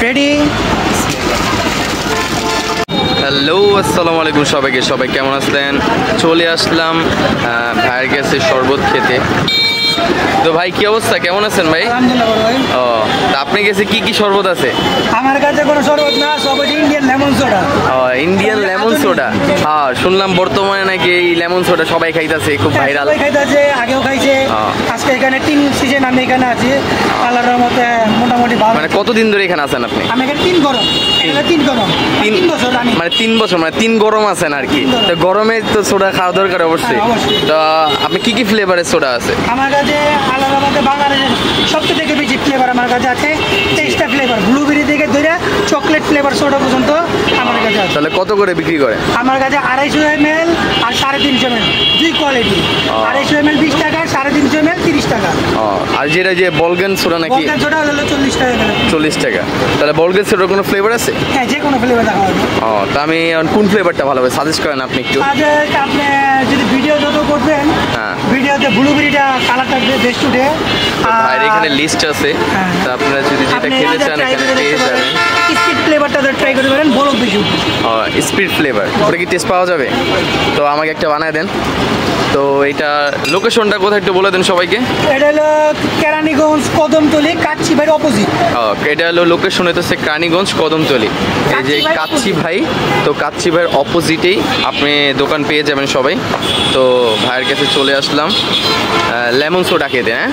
Ready. Hello, আসসালামু আলাইকুম সবাইকে। সবাই কেমন আছেন? চলে আসলাম ভাইয়ের কাছে শরবত খেতে। তো ভাই কি অবস্থা, কেমন আছেন ভাই? আলহামদুলিল্লাহ ভাই। ও, তা আপনার কাছে কি কি শরবত আছে? আমার কাছে কোনো শরবত না, সব ইন্ডিয়ান লেমন সোডা। ও, ইন্ডিয়ান লেমন সোডা। হ্যাঁ, শুনলাম বর্তমানে নাকি এই লেমন সোডা সবাই খাইতেছে, খুব ভাইরাল। সবাই খাইতেছে, আগেও খাইছে। আজকে এখানে 3 সিজন আমি এখানে আছি। আল্লাহর রহমতে মোটামুটি ভালো। মানে কতদিন ধরে এখানে আছেন আপনি? আমি এখানে 3 গরম, এখানে 3 গরম, 3 বছর আমি। মানে 3 বছর, মানে 3 গরম আছেন আর কি। তো গরমে তো সোডা খাওয়া দরকার অবশ্যই। তো আপনি কি কি ফ্লেভারের সোডা আছে? আমার কাছে আল্লাহর রহমতে বাংলাদেশের সবচেয়ে থেকে বেশি ফ্লেভার আমার কাছে আছে। 23টা ফ্লেভার, ব্লুবেরি থেকে ধরে চকলেট ফ্লেভার সোডা পর্যন্ত আমার কাছে আছে। তাহলে কত করে বিক্রি করে? আমার কাছে 250 ml আর 350 ml, দুই কোয়ালিটি। 250 ml 20 টাকা, 350 ml 30 টাকা। আর যেটা যে বলগেন সোডা নাকি? বলগেন সোডা হলো 40 টাকা করে। 40 টাকা। তাহলে বলগেন সোডার কোনো ফ্লেভার আছে? হ্যাঁ, যে কোনো ফ্লেভার দেখা হবে। তা আমি কোন ফ্লেভারটা ভালো হবে সাজেস্ট করেন আপনি একটু। আজ আপনি যদি ভিডিও যত করবেন, ভিডিওতে ব্লুবেরিটা কালার থাকবে বেস্ট উঠে। আর এখানে লিস্ট আছে, তো আপনারা যদি যেটা খেতে চান এখানে পেয়ে যাবেন। স্পিড ফ্লেভারটা ট্রাই করতে পারেন, বড় বেশি উঠবে। স্পিড ফ্লেভার, ওটা কি টেস্ট পাওয়া যাবে? তো আমাকে একটা বানায় দেন। তো এটা লোকেশনটা কোথায় একটু বলে দেন সবাইকে। এটা হলো কেরানীগঞ্জ কদমতলী, কাচ্চি ভাইয়ের অপোজিট। এটা হলো লোকেশন হইতেছে কেরানীগঞ্জ কদমতলী। এই যে কাচ্চি ভাই, তো কাচ্চি ভাইয়ের অপোজিটেই আপনি দোকান পেয়ে যাবেন সবাই। তো ভাইয়ের কাছে চলে আসলাম লেমন সোডা খেতে। হ্যাঁ,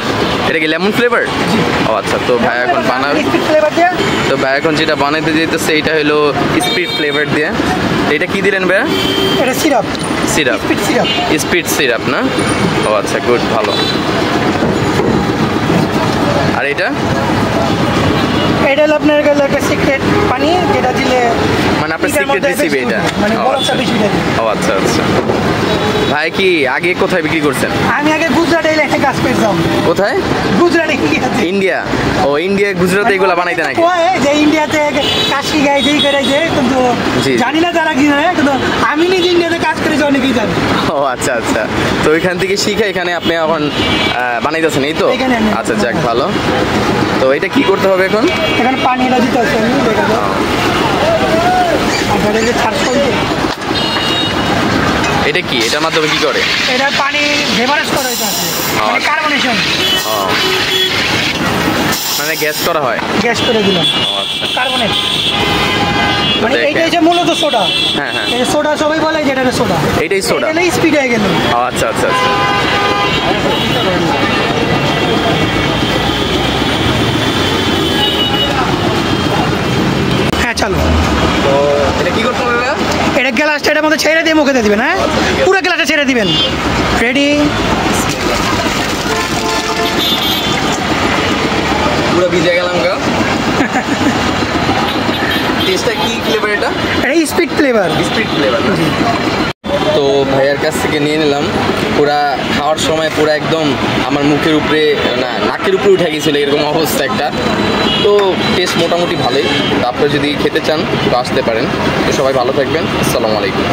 এটা কি লেমন ফ্লেভার? ও আচ্ছা, তো ভাই এখন বানাবে। তো ভাই এখন যেটা বানাইতে যেতেছে এটা হলো স্পিড ফ্লেভার দিয়ে। এটা কি দিলেন ভাইয়া? এটা সিরাপ। সিরাপ, স্পিড সিরাপ না? ও আচ্ছা, গুড, ভালো। আর এটা হলো আপনার গেল একটা সিক্রেট পানি, যেটা দিলে মানে আপনার সিক্রেট রেসিপি এটা। মানে বরফটা বেশি দেয়। ও আচ্ছা আচ্ছা। ভাই কি আগে কোথায় বিক্রি করছেন? আমি আগে গুজরাটে এলাকা কাজ করতাম। কোথায়? গুজরাটে। ইন্ডিয়া? ও, ইন্ডিয়া গুজরাটে এগুলো বানাইতে নাকি? যে ইন্ডিয়াতে কাজ শিখাই যেই করে যে, কিন্তু জানি না তারা কি জানে, কিন্তু আমি নিজে ইন্ডিয়াতে কাজ করেছি, অনেকেই জানি। ও আচ্ছা আচ্ছা। তো ওইখান থেকে শিখে এখানে আপনি এখন বানাইতেছেন, এই তো? আচ্ছা, যাক, ভালো। তো এটা কি করতে হবে এখন? এখানে পানিটা দিতে হচ্ছে, আমি দেখা যাও। আপনার এই যে এটা কি, এটার মাধ্যমে কি করে? এটা পানি ভেপারাইজ করা হইতে আছে, মানে কার্বনেশন। মানে গ্যাস করা হয়? গ্যাস করে দিলাম, কার্বনেট। মানে এইটা হচ্ছে মূলত সোডা। হ্যাঁ হ্যাঁ, এই সোডা সবাই বলে যে এটা সোডা। এইটাই সোডা। এটা স্পিড হয়ে গেল। আচ্ছা আচ্ছা আচ্ছা। হ্যাঁ, চলো। তো এটা কি করতে হবে? এটা গ্লাসটা এটার মধ্যে ছেড়ে দিয়ে মুখে দিয়ে দিবেন। হ্যাঁ, পুরো গ্লাসটা ছেড়ে দিবেন। রেডি। পুরো ভিজে গেলাম গা। টেস্টটা কি ফ্লেভার এটা? এটা স্পিড ফ্লেভার। Speed flavour. তো ভাইয়ার কাছ থেকে নিয়ে নিলাম। পুরা খাওয়ার সময় পুরা একদম আমার মুখের উপরে, না নাকের উপরে উঠে গেছিলো, এরকম অবস্থা একটা। তো টেস্ট মোটামুটি ভালোই। তো আপনারা যদি খেতে চান তো আসতে পারেন। তো সবাই ভালো থাকবেন। আসসালামু আলাইকুম।